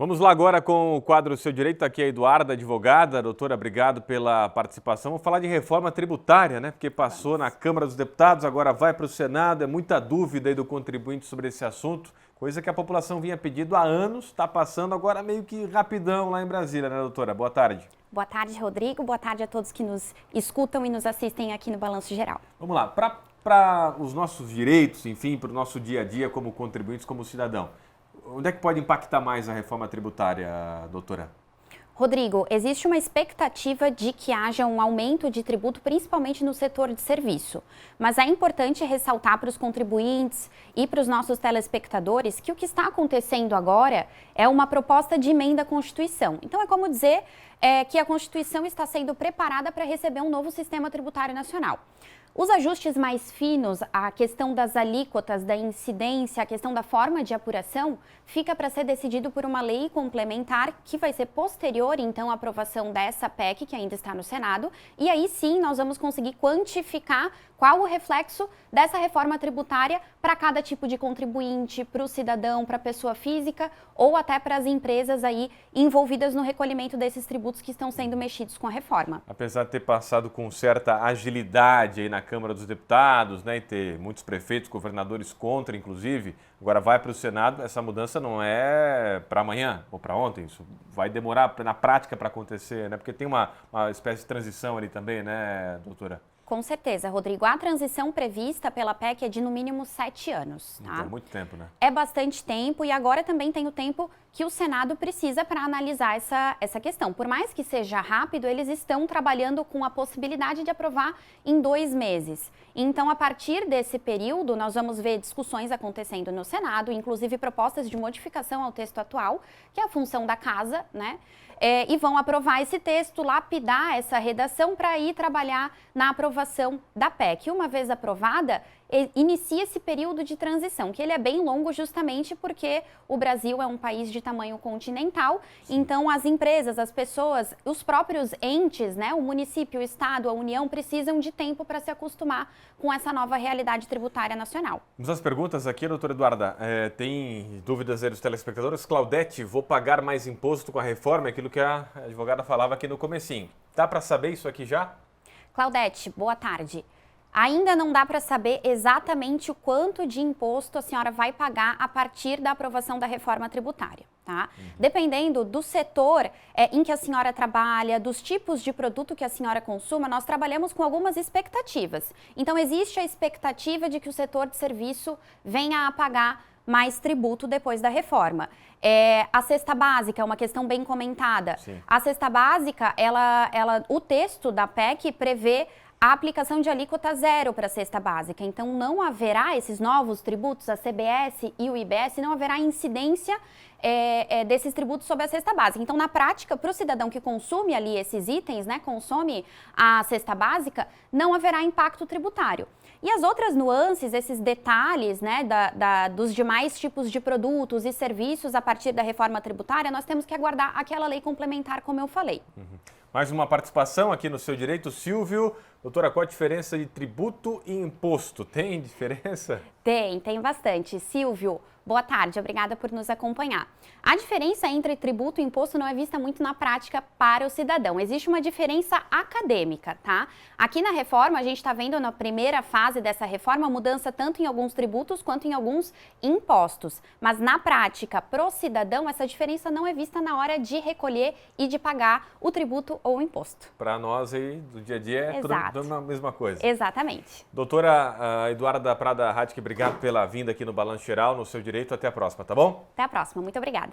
Vamos lá agora com o quadro Seu Direito. Aqui é a Eduarda, advogada. Doutora, obrigado pela participação. Vamos falar de reforma tributária, né? Porque passou na Câmara dos Deputados, agora vai para o Senado. É muita dúvida aí do contribuinte sobre esse assunto, coisa que a população vinha pedindo há anos, está passando agora meio que rapidão lá em Brasília, né, doutora? Boa tarde. Boa tarde, Rodrigo. Boa tarde a todos que nos escutam e nos assistem aqui no Balanço Geral. Vamos lá, para os nossos direitos, enfim, para o nosso dia a dia como contribuintes, como cidadão. Onde é que pode impactar mais a reforma tributária, doutora? Rodrigo, existe uma expectativa de que haja um aumento de tributo, principalmente no setor de serviço. Mas é importante ressaltar para os contribuintes e para os nossos telespectadores que o que está acontecendo agora é uma proposta de emenda à Constituição. Então é como dizer que a Constituição está sendo preparada para receber um novo sistema tributário nacional. Os ajustes mais finos, a questão das alíquotas, da incidência, a questão da forma de apuração, fica para ser decidido por uma lei complementar que vai ser posterior, então, à aprovação dessa PEC, que ainda está no Senado. E aí sim nós vamos conseguir quantificar qual o reflexo dessa reforma tributária para cada tipo de contribuinte, para o cidadão, para a pessoa física ou até para as empresas aí envolvidas no recolhimento desses tributos que estão sendo mexidos com a reforma. Apesar de ter passado com certa agilidade aí na Câmara dos Deputados, né, e ter muitos prefeitos, governadores contra, inclusive, agora vai para o Senado, essa mudança não é para amanhã ou para ontem, isso vai demorar na prática para acontecer, né, porque tem uma espécie de transição ali também, né, doutora? Com certeza, Rodrigo. A transição prevista pela PEC é de no mínimo 7 anos. Tá? Então, é muito tempo, né? É bastante tempo e agora também tem o tempo que o Senado precisa para analisar essa questão. Por mais que seja rápido, eles estão trabalhando com a possibilidade de aprovar em 2 meses. Então, a partir desse período, nós vamos ver discussões acontecendo no Senado, inclusive propostas de modificação ao texto atual, que é a função da casa, né? E vão aprovar esse texto, lapidar essa redação para ir trabalhar na aprovação da PEC. Uma vez aprovada, inicia esse período de transição, que ele é bem longo justamente porque o Brasil é um país de tamanho continental, então as empresas, as pessoas, os próprios entes, né, o município, o estado, a União, precisam de tempo para se acostumar com essa nova realidade tributária nacional. Vamos às perguntas aqui, doutora Eduarda. Tem dúvidas aí dos telespectadores? Claudete, vou pagar mais imposto com a reforma? É aquilo que a advogada falava aqui no comecinho. Dá para saber isso aqui já? Claudete, boa tarde. Ainda não dá para saber exatamente o quanto de imposto a senhora vai pagar a partir da aprovação da reforma tributária, tá? Dependendo do setor em que a senhora trabalha, dos tipos de produto que a senhora consuma, nós trabalhamos com algumas expectativas. Então, existe a expectativa de que o setor de serviço venha a pagar mais tributo depois da reforma. A cesta básica é uma questão bem comentada. Sim. A cesta básica, o texto da PEC prevê a aplicação de alíquota zero para a cesta básica. Então, não haverá esses novos tributos, a CBS e o IBS, não haverá incidência desses tributos sobre a cesta básica. Então, na prática, para o cidadão que consome ali esses itens, né, consome a cesta básica, não haverá impacto tributário. E as outras nuances, esses detalhes, né, dos demais tipos de produtos e serviços a partir da reforma tributária, nós temos que aguardar aquela lei complementar, como eu falei. Mais uma participação aqui no Seu Direito, Silvio. Doutora, qual a diferença de tributo e imposto? Tem diferença? Tem bastante. Silvio, boa tarde, obrigada por nos acompanhar. A diferença entre tributo e imposto não é vista muito na prática para o cidadão. Existe uma diferença acadêmica, tá? Aqui na reforma, a gente está vendo na primeira fase dessa reforma mudança tanto em alguns tributos quanto em alguns impostos. Mas na prática, para o cidadão, essa diferença não é vista na hora de recolher e de pagar o tributo ou o imposto. Para nós aí, do dia a dia, é tudo a mesma coisa. Exatamente. Doutora Eduarda Prada Radke, obrigado pela vinda aqui no Balanço Geral, no Seu Direito. Até a próxima, tá bom? Até a próxima. Muito obrigada.